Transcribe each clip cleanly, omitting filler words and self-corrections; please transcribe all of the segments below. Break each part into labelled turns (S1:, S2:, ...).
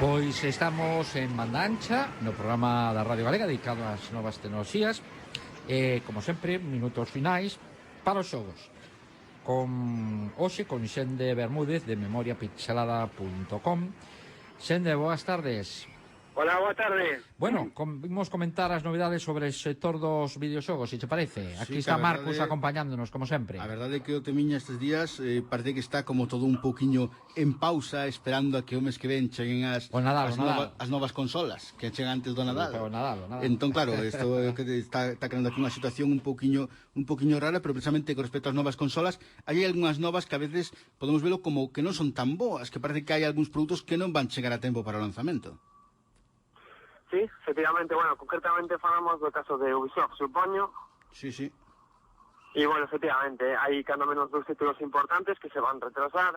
S1: Pois estamos en banda ancha no programa da Radio Galega dedicado ás novas tecnoloxías e, como sempre, minutos finais para os xogos con Xende Bermúdez de memoriapixelada.com. Xende, boas tardes.
S2: Hola, boa tarde.
S1: Bueno, vimos comentar as novidades sobre o sector dos videoxogos, se te parece. Aquí
S3: Sí,
S1: está Marcus acompañándonos, como sempre.
S3: A verdade é que o temiña estes días parece que está como todo un pouquiño en pausa, esperando a que o mes que ven cheguen as novas consolas que chegan antes do Nadal.
S1: O Nadal.
S3: Entón, claro, isto é que está creando aquí unha situación un pouquiño rara, pero precisamente con respecto ás novas consolas, hai algunhas novas que a veces podemos velo como que non son tan boas, que parece que hai algúns produtos que non van chegar a tempo para o lanzamento.
S2: Sí, efectivamente, bueno, concretamente falamos do caso de Ubisoft, supoño.
S3: Sí.
S2: E, bueno, efectivamente, hai cando menos dos títulos importantes que se van retrasar,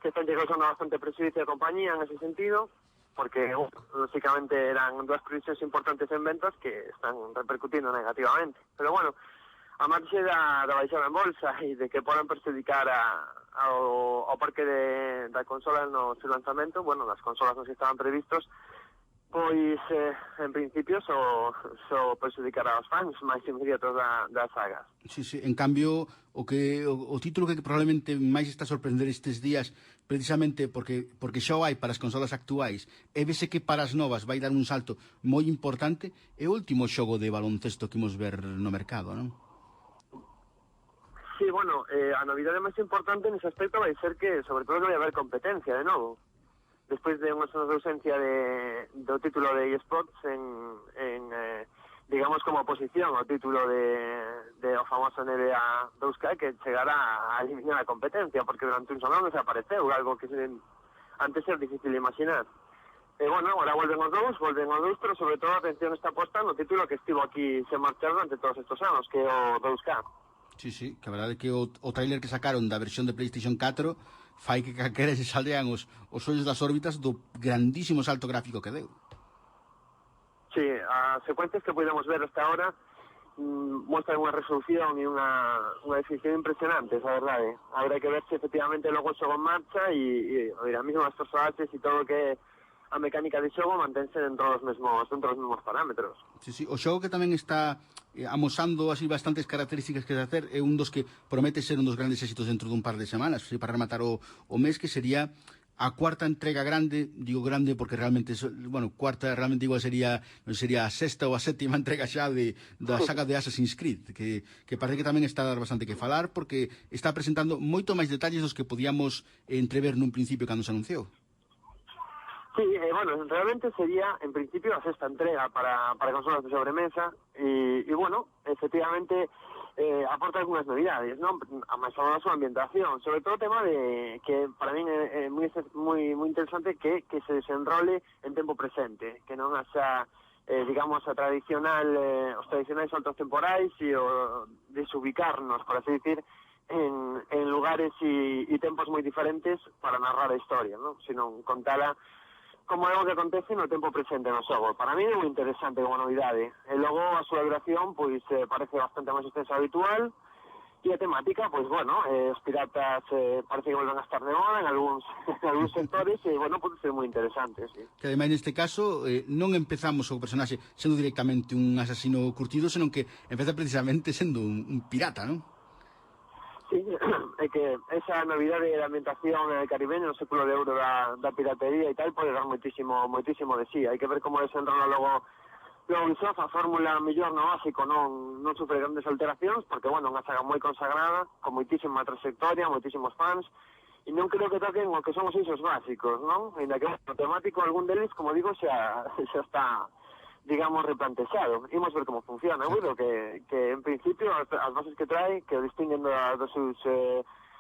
S2: que están causando bastante prejuicio a compañía en ese sentido, porque, lógicamente, eran dúas previsións importantes en ventas que están repercutindo negativamente. Pero, bueno, a marxe da baixada en bolsa e de que podan perjudicar ao parque da consola no seu lanzamento, bueno, das consolas non se estaban previstos, pois, en principio, só perjudicará aos fans máis inmediatos das sagas.
S3: Sí, en cambio, o título que probablemente máis está a sorprender estes días, precisamente porque xa o hai para as consolas actuais, e vese que para as novas vai dar un salto moi importante, é o último xogo de baloncesto que imos ver no mercado, non?
S2: Sí, bueno, a novidade máis importante nese aspecto vai ser que, sobre todo, vai haber competencia de novo. Despois de unhas anos de ausencia do título de eSports digamos, como oposición ao título de o famoso NBA 2K, que chegará a eliminar a competencia, porque durante un sonado desapareceu, algo que antes era difícil de imaginar. E, bueno, agora volven os dous, pero sobre todo a atención está posta no título que estivo aquí sen marchar durante todos estes anos, que é o 2K.
S3: Sí, que a verdade é que o trailer que sacaron da versión de PlayStation 4 fai que calquera se saldean os ollos das órbitas do grandísimo salto gráfico que deu.
S2: Sí, as secuencias que podemos ver hasta ahora mostran unha resolución e unha definición impresionantes, a verdade. Habrá que ver se efectivamente logo o xogo en marcha e a mesma as personaxes e todo o que a mecánica de xogo mantense dentro dos mesmos parámetros.
S3: Sí, o xogo que tamén está amosando así bastantes características que hacer é un dos que promete ser un dos grandes éxitos dentro dun par de semanas, para rematar o mes, que sería a cuarta entrega grande. Digo grande porque realmente, cuarta realmente igual sería a sexta ou a sétima entrega xa da saga de Assassin's Creed, que parece que tamén está a dar bastante que falar, porque está presentando moito máis detalles dos que podíamos entrever nun principio cando se anunciou.
S2: Sí, bueno, realmente sería, en principio, a sexta entrega para consolas de sobremesa y bueno, efectivamente aporta algunas novidades, ¿no? A máis falar da súa ambientación, sobre todo o tema de que para mí é moi interesante que se desenrole en tempo presente, que non haxa, digamos, os tradicionais saltos temporais e o desubicarnos, por así decir, en lugares e tempos moi diferentes para narrar a historia, ¿no? Sino contala como é o que acontece no tempo presente no xogo. Para mí é moi interesante como novidade. E logo a súa duración pois parece bastante máis extensa habitual, e a temática, pois bueno, os piratas parece que volven a estar de moda en algúns sectores, e bueno, pode ser moi interesante, sí.
S3: Que ademais neste caso non empezamos o personaxe sendo directamente un asasino curtido, senón que empeza precisamente sendo un pirata, non?
S2: Sí, é que esa novidade da ambientación caribeña no século de ouro da piratería e tal pode dar moitísimo de sí. Hai que ver como desenrola logo Ubisoft. A fórmula mellor no básico non sufre grandes alteracións, porque, bueno, unha saga moi consagrada, con moitísima trayectoria, moitísimos fans, e non creo que toquen o que son os isos básicos, non? Ainda que o temático, algún deles, como digo, xa está, digamos, replantexado. Imos ver como funciona. Eu creo que en principio as bases que trae, que o distinguen dos seus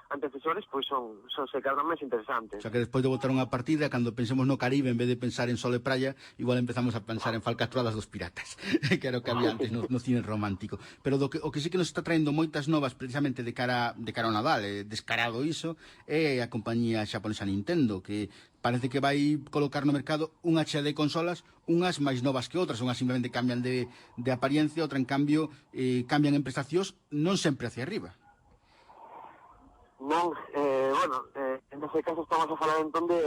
S2: antecesores, pois son se cadran máis interesantes.
S3: O sea que despois de botar unha partida, cando pensemos no Caribe, en vez de pensar en sol e praia, igual empezamos a pensar en falcatruadas dos piratas, que era o que había antes no cine romántico. Pero o que sí que nos está traendo moitas novas precisamente de cara ao Nadal, descarado iso, é a compañía xaponesa Nintendo, que parece que vai colocar no mercado unha chea de consolas, unhas máis novas que outras, unhas simplemente cambian de apariencia, outra en cambio cambian en prestacións, non sempre hacia arriba.
S2: Non, bueno, en ese caso estamos a falar entón de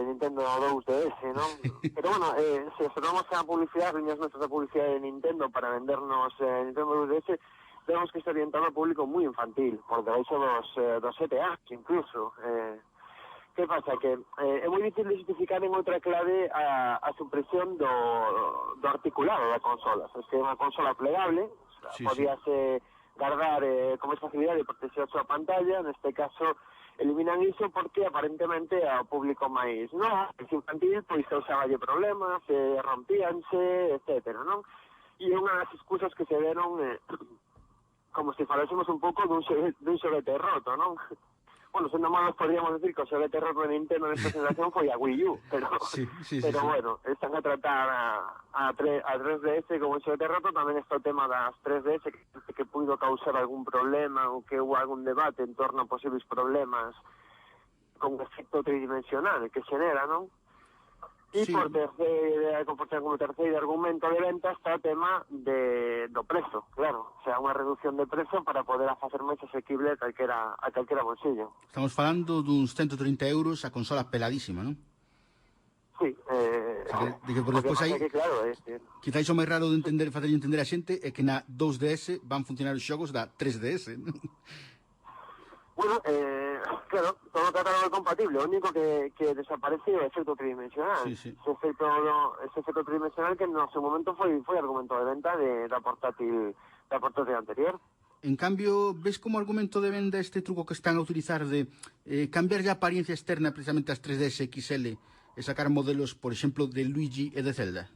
S2: Nintendo 2DS, DS, non? Pero bueno, se observamos a publicidade, as liñas nuestras de publicidade de Nintendo para vendernos Nintendo 2DS, vemos que está orientado a público moi infantil, por debaixo dos 7 anos, incluso. Que pasa? Que é moi difícil de justificar en outra clave a supresión do articulado da consola. Es que é unha consola plegable,
S3: Sí,
S2: podíase guardar con máis facilidade e proteger a súa pantalla, neste caso eliminan iso porque aparentemente ao público máis infantil pois causaballe problemas, rompíanse, etcétera, non? E unha das excusas que se deron como se falásemos un pouco dun xoguete roto, non? Bueno, sendo malos podríamos decir que o xoguete roto de Nintendo nesta generación foi a Wii U, pero bueno, están a tratar a 3DS como un xoguete roto, tamén está o tema das 3DS que puido causar algún problema ou que hubo algún debate en torno a posibles problemas con efecto tridimensional que xenera, non? E por terceiro argumento de venta está o tema do prezo, claro, o sea, unha reducción de prezo para poder facer máis asequible a calquera bolsillo.
S3: Estamos falando duns 130 euros a consola peladísima, non?
S2: Sí,
S3: o sea, que por despois aí,
S2: claro,
S3: quizáis o máis raro de entender, facerlle entender a xente é que na 2DS van funcionar os xogos da 3DS, non?
S2: Bueno, claro, todo o catálogo é compatible, o único que desaparece é o efecto tridimensional.
S3: Sí.
S2: Ese efecto tridimensional que no seu momento foi argumento de venta da portátil anterior.
S3: En cambio, ves como argumento de venda este truco que están a utilizar de cambiar a apariencia externa precisamente as 3DS XL e sacar modelos, por exemplo, de Luigi e de Zelda?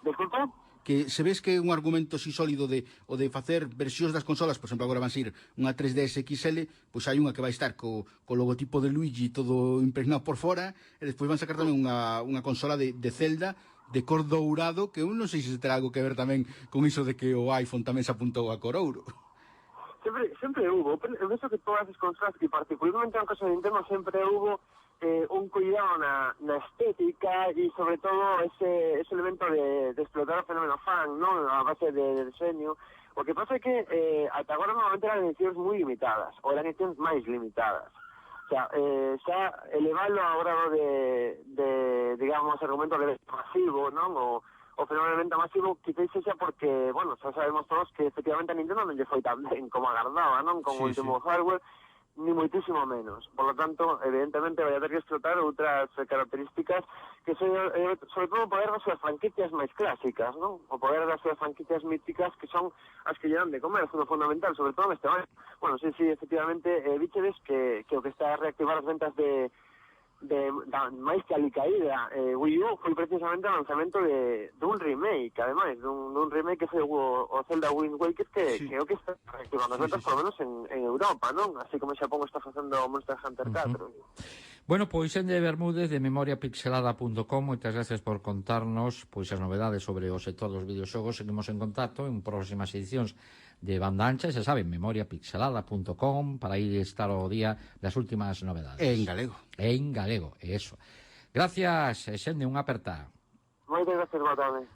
S2: Desculpa?
S3: Que se ves que é un argumento así sólido de facer versións das consolas, por exemplo, agora van ser unha 3DS XL, pois hai unha que vai estar co logotipo de Luigi todo impregnado por fora, e despois van sacar tamén unha consola de Zelda de cor dourado, que eu non sei se terá algo que ver tamén con iso de que o iPhone tamén se apuntou a cor ouro.
S2: Sempre hubo, eu penso que todas as consolas, e particularmente en caso de Nintendo, sempre hubo un cuidado na estética e sobre todo ese elemento de explotar o fenómeno fan, ¿no? A base de diseño. O que pasa é que ata agora normalmente eran edicións moi limitadas, ou eran edicións máis limitadas. O sea, xa elevalo ao grado de digamos, argumento de masivo, non? O fenómeno de venta masivo quizás sexa porque, bueno, xa sabemos todos que efectivamente a Nintendo non lle foi tan ben como agardaba, non? Con o último hardware, ni moitísimo menos. Por lo tanto, evidentemente, vai a ter que explotar outras características que son, sobre todo, o poder das súas franquicias máis clásicas, non? O poder das súas franquicias míticas que son as que lle dan de comer, son fundamental, sobre todo neste momento. Bueno, sí, efectivamente, bichedes que o que está a reactivar as ventas da máis que alicaída Wii U foi precisamente o lanzamento dun remake, ademais, dun remake que foi o Zelda Wind Waker que é o que está reactivando as ventas, por lo menos en Europa, non? Así como Xapón está facendo Monster Hunter 4.
S1: Bueno, pois Ende Bermúdez de memoriapixelada.com, moitas gracias por contarnos pois as novedades sobre o sector dos videoxogos. Seguimos en contacto en próximas edicións de Banda Ancha, xa saben, memoriapixelada.com, para ir estar ao día das últimas novedades.
S3: En galego.
S1: En galego, eso. Gracias, Xende, unha aperta.
S2: Moitas gracias, boa tarde.